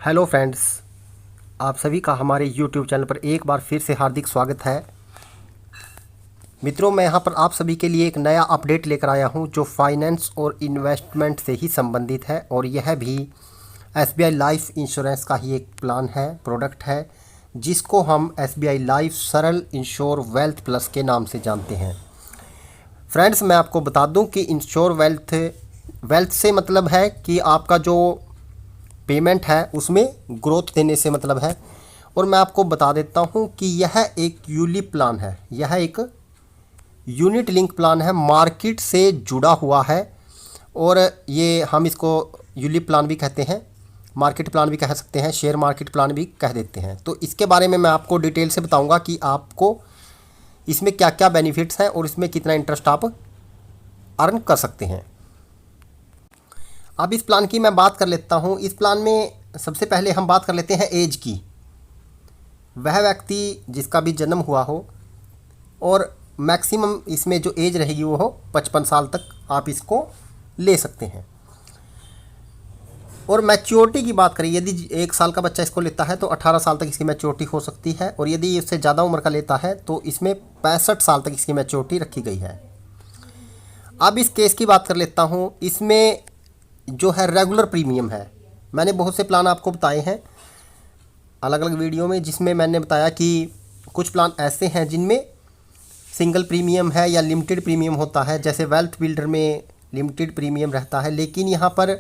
Hello friends, आप सभी का हमारे यूट्यूब चैनल पर एक बार फिर से हार्दिक स्वागत है। मित्रों, मैं यहाँ पर आप सभी के लिए एक नया अपडेट लेकर आया हूँ जो फाइनेंस और इन्वेस्टमेंट से ही संबंधित है, और यह भी SBI लाइफ इंश्योरेंस का ही एक प्लान है, प्रोडक्ट है, जिसको हम SBI लाइफ सरल इंश्योर वेल्थ प्लस के नाम से जानते हैं। फ्रेंड्स, मैं आपको बता दूं कि इंश्योर वेल्थ से मतलब है कि आपका जो पेमेंट है उसमें ग्रोथ देने से मतलब है। और मैं आपको बता देता हूं कि यह एक यूलिप प्लान है, यह एक यूनिट लिंक प्लान है, मार्केट से जुड़ा हुआ है। और ये हम इसको यूलिप प्लान भी कहते हैं, मार्केट प्लान भी कह सकते हैं, शेयर मार्केट प्लान भी कह देते हैं। तो इसके बारे में मैं आपको डिटेल से बताऊंगा कि आपको इसमें क्या क्या बेनिफिट्स हैं और इसमें कितना इंटरेस्ट आप अर्न कर सकते हैं। अब इस प्लान की मैं बात कर लेता हूँ। इस प्लान में सबसे पहले हम बात कर लेते हैं एज की। वह व्यक्ति जिसका भी जन्म हुआ हो और मैक्सिमम इसमें जो एज रहेगी वो हो 55 साल तक आप इसको ले सकते हैं। और मैच्योरिटी की बात करें, यदि 1 साल का बच्चा इसको लेता है तो 18 साल तक इसकी मैच्योरिटी हो सकती है, और यदि इससे ज़्यादा उम्र का लेता है तो इसमें 65 साल तक इसकी मैच्योरिटी रखी गई है। अब इस केस की बात कर लेता हूँ। इसमें जो है रेगुलर प्रीमियम है। मैंने बहुत से प्लान आपको बताए हैं अलग अलग वीडियो में, जिसमें मैंने बताया कि कुछ प्लान ऐसे हैं जिनमें सिंगल प्रीमियम है या लिमिटेड प्रीमियम होता है, जैसे वेल्थ बिल्डर में लिमिटेड प्रीमियम रहता है, लेकिन यहाँ पर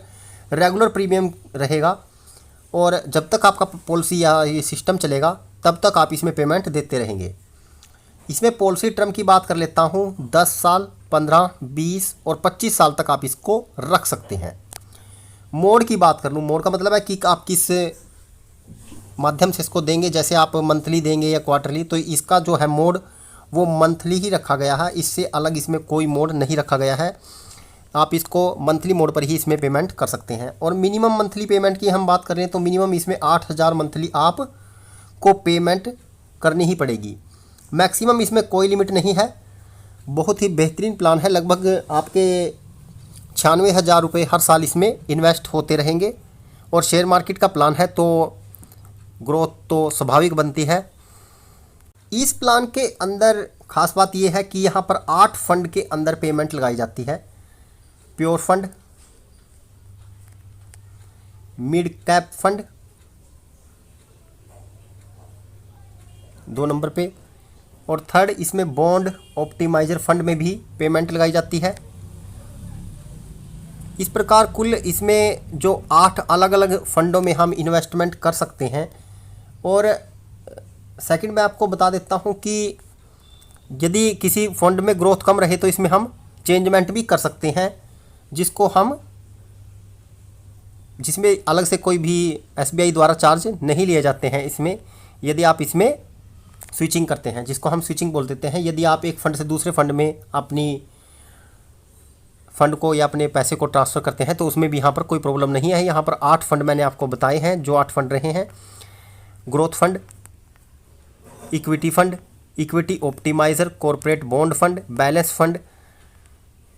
रेगुलर प्रीमियम रहेगा। और जब तक आपका पॉलिसी या ये सिस्टम चलेगा तब तक आप इसमें पेमेंट देते रहेंगे। इसमें पॉलिसी टर्म की बात कर लेता हूँ। 10 साल, 15, 20 और 25 साल तक आप इसको रख सकते हैं। मोड की बात कर लूँ, मोड का मतलब है कि आप किस माध्यम से इसको देंगे, जैसे आप मंथली देंगे या क्वार्टरली, तो इसका जो है मोड वो मंथली ही रखा गया है, इससे अलग इसमें कोई मोड नहीं रखा गया है। आप इसको मंथली मोड पर ही इसमें पेमेंट कर सकते हैं। और मिनिमम मंथली पेमेंट की हम बात करें तो मिनिमम इसमें 8000 मंथली आपको पेमेंट करनी ही पड़ेगी। मैक्सिमम इसमें कोई लिमिट नहीं है। बहुत ही बेहतरीन प्लान है। लगभग आपके 96,000 रुपये हर साल इसमें इन्वेस्ट होते रहेंगे। और शेयर मार्केट का प्लान है तो ग्रोथ तो स्वाभाविक बनती है। इस प्लान के अंदर खास बात यह है कि यहाँ पर 8 फंड के अंदर पेमेंट लगाई जाती है। Pure fund, mid cap fund 2 number पे, और थर्ड इसमें बॉन्ड ऑप्टिमाइजर फंड में भी पेमेंट लगाई जाती है। इस प्रकार कुल इसमें जो 8 अलग अलग फंडों में हम इन्वेस्टमेंट कर सकते हैं। और सेकंड मैं आपको बता देता हूं कि यदि किसी फंड में ग्रोथ कम रहे तो इसमें हम चेंजमेंट भी कर सकते हैं, जिसमें अलग से कोई भी SBI द्वारा चार्ज नहीं लिए जाते हैं इसमें, यदि आप इसमें स्विचिंग करते हैं, जिसको हम स्विचिंग बोल देते हैं। यदि आप एक फ़ंड से दूसरे फ़ंड में अपनी फ़ंड को या अपने पैसे को ट्रांसफ़र करते हैं तो उसमें भी यहाँ पर कोई प्रॉब्लम नहीं है। यहाँ पर 8 फंड मैंने आपको बताए हैं। जो 8 फंड रहे हैं: growth fund, equity fund, equity optimiser, corporate bond fund, balance fund,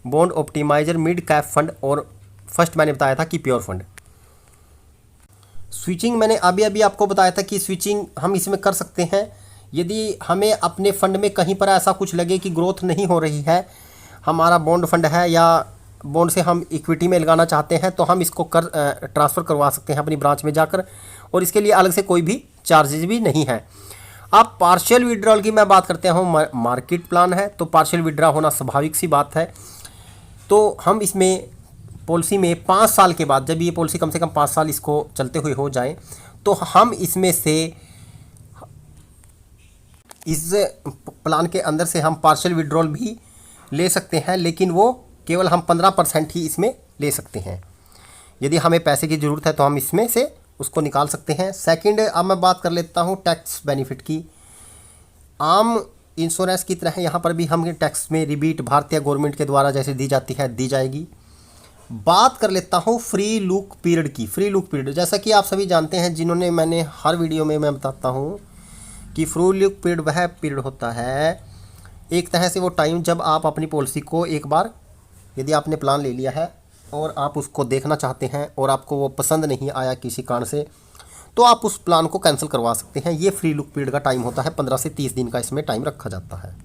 bond optimiser, mid cap fund, और फर्स्ट मैंने बताया था कि प्योर फंड। स्विचिंग मैंने अभी आपको बताया था कि स्विचिंग हम इसमें कर सकते हैं। यदि हमें अपने फ़ंड में कहीं पर ऐसा कुछ लगे कि ग्रोथ नहीं हो रही है, हमारा बॉन्ड फंड है या बॉन्ड से हम इक्विटी में लगाना चाहते हैं, तो हम इसको ट्रांसफ़र करवा सकते हैं अपनी ब्रांच में जाकर, और इसके लिए अलग से कोई भी चार्जेज भी नहीं है। अब पार्शियल विड्रॉल की मैं बात करते हूँ। मार्केट प्लान है तो पार्शियल विड्रॉ होना स्वाभाविक सी बात है। तो हम इसमें पॉलिसी में 5 साल के बाद, जब ये पॉलिसी कम से कम 5 साल इसको चलते हुए हो जाए, तो हम इसमें से इस प्लान के अंदर से हम पार्शियल विड्रॉल भी ले सकते हैं, लेकिन वो केवल हम 15% ही इसमें ले सकते हैं। यदि हमें पैसे की ज़रूरत है तो हम इसमें से उसको निकाल सकते हैं। सेकंड, अब मैं बात कर लेता हूँ टैक्स बेनिफिट की। आम इंश्योरेंस की तरह यहाँ पर भी हमें टैक्स में रिबीट भारतीय गवर्नमेंट के द्वारा जैसे दी जाती है, दी जाएगी। बात कर लेता हूँ फ्री लुक पीरियड की। फ्री लुक पीरियड, जैसा कि आप सभी जानते हैं, जिन्होंने, मैंने हर वीडियो में मैं बताता हूँ कि फ्री लुक पीरियड वह पीरियड होता है, एक तरह से वो टाइम जब आप अपनी पॉलिसी को एक बार, यदि आपने प्लान ले लिया है और आप उसको देखना चाहते हैं और आपको वो पसंद नहीं आया किसी कारण से, तो आप उस प्लान को कैंसिल करवा सकते हैं। ये फ्री लुक पीरियड का टाइम होता है, 15 से 30 दिन का इसमें टाइम रखा जाता है।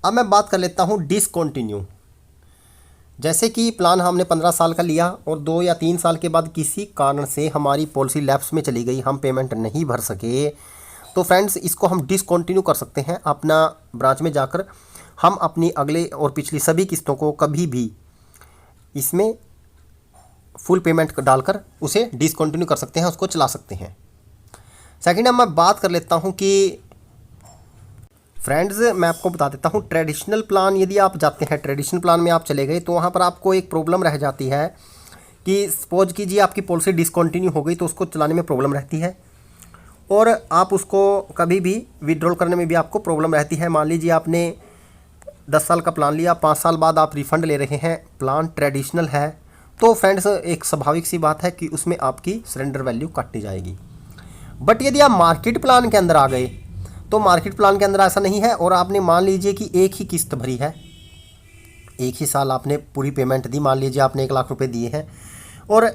अब मैं बात कर लेता हूँ डिसकंटिन्यू। जैसे कि प्लान हमने 15 साल का लिया और 2 या 3 साल के बाद किसी कारण से हमारी पॉलिसी लैप्स में चली गई, हम पेमेंट नहीं भर सके, तो फ्रेंड्स इसको हम डिसकंटिन्यू कर सकते हैं। अपना ब्रांच में जाकर हम अपनी अगले और पिछली सभी किस्तों को कभी भी इसमें फुल पेमेंट डालकर उसे डिसकंटिन्यू कर सकते हैं, उसको चला सकते हैं। सेकंड अब मैं बात कर लेता हूं कि फ्रेंड्स मैं आपको बता देता हूं, ट्रेडिशनल प्लान यदि आप जाते हैं, ट्रेडिशनल प्लान में आप चले गए तो वहां पर आपको एक प्रॉब्लम रह जाती है कि सपोज कीजिए आपकी पॉलिसी डिसकंटिन्यू हो गई तो उसको चलाने में प्रॉब्लम रहती है और आप उसको कभी भी विड्रॉल करने में भी आपको प्रॉब्लम रहती है। मान लीजिए आपने 10 साल का प्लान लिया, 5 साल बाद आप रिफ़ंड ले रहे हैं, प्लान ट्रेडिशनल है, तो फ्रेंड्स एक स्वाभाविक सी बात है कि उसमें आपकी सरेंडर वैल्यू काटी जाएगी। बट यदि आप मार्केट प्लान के अंदर आ गए तो मार्केट प्लान के अंदर ऐसा नहीं है और आपने मान लीजिए कि एक ही किस्त भरी है, एक ही साल आपने पूरी पेमेंट दी, मान लीजिए आपने 1 लाख रुपए दिए हैं और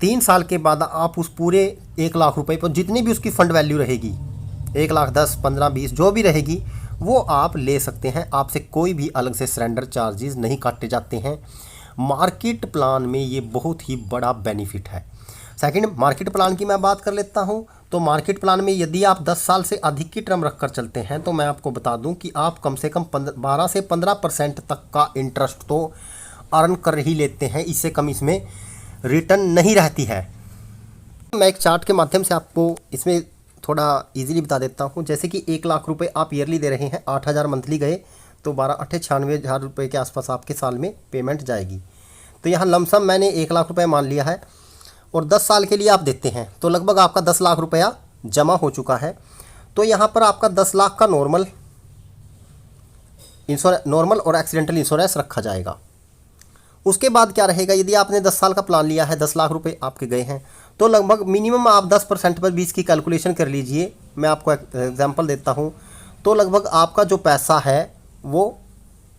3 साल के बाद आप उस पूरे 1 लाख रुपए पर जितनी भी उसकी फ़ंड वैल्यू रहेगी, 1 लाख 10, 15, 20 जो भी रहेगी वो आप ले सकते हैं। आपसे कोई भी अलग से सरेंडर चार्जेस नहीं काटे जाते हैं। मार्केट प्लान में ये बहुत ही बड़ा बेनिफिट है। सेकंड, मार्केट प्लान की मैं बात कर लेता हूं, तो मार्केट प्लान में यदि आप 10 साल से अधिक की टर्म रखकर चलते हैं तो मैं आपको बता दूं कि आप कम से कम 12 से 15% तक का इंटरेस्ट तो अर्न कर ही लेते हैं, इससे कम इसमें रिटर्न नहीं रहती है। मैं एक चार्ट के माध्यम से आपको इसमें थोड़ा इजीली बता देता हूं। जैसे कि 1 लाख रुपए आप ईयरली दे रहे हैं, 8,000 मंथली गए तो 96,000 रुपये के आसपास आपके साल में पेमेंट जाएगी। तो यहाँ लमसम मैंने 1 लाख रुपये मान लिया है और 10 साल के लिए आप देते हैं तो लगभग आपका 10 लाख रुपया जमा हो चुका है। तो यहाँ पर आपका 10 लाख का नॉर्मल और एक्सीडेंटल इंश्योरेंस रखा जाएगा। उसके बाद क्या रहेगा, यदि आपने 10 साल का प्लान लिया है, 10 लाख रुपए आपके गए हैं, तो लगभग मिनिमम आप 10% पर 20 की कैलकुलेशन कर लीजिए। मैं आपको एग्जांपल देता हूं, तो लगभग आपका जो पैसा है वो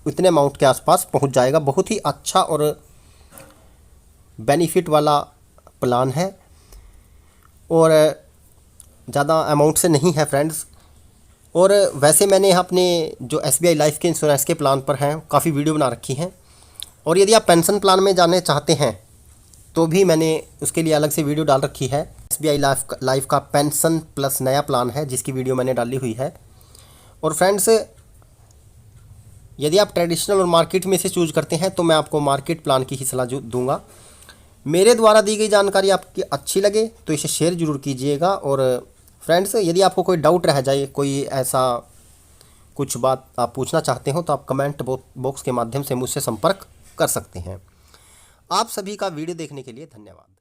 इतने अमाउंट के आसपास पहुंच जाएगा। बहुत ही अच्छा और बेनिफिट वाला प्लान है और ज़्यादा अमाउंट से नहीं है फ्रेंड्स। और वैसे मैंने अपने जो SBI लाइफ के इंश्योरेंस के प्लान पर हैं काफ़ी वीडियो बना रखी हैं और यदि आप पेंशन प्लान में जाने चाहते हैं तो भी मैंने उसके लिए अलग से वीडियो डाल रखी है। SBI लाइफ का पेंशन प्लस नया प्लान है जिसकी वीडियो मैंने डाली हुई है। और फ्रेंड्स यदि आप ट्रेडिशनल और मार्केट में से चूज करते हैं तो मैं आपको मार्केट प्लान की ही सलाह दूंगा। मेरे द्वारा दी गई जानकारी आपकी अच्छी लगे तो इसे शेयर जरूर कीजिएगा। और फ्रेंड्स यदि आपको कोई डाउट रह जाए, कोई ऐसा कुछ बात आप पूछना चाहते हो तो आप कमेंट बॉक्स के माध्यम से मुझसे संपर्क कर सकते हैं। आप सभी का वीडियो देखने के लिए धन्यवाद।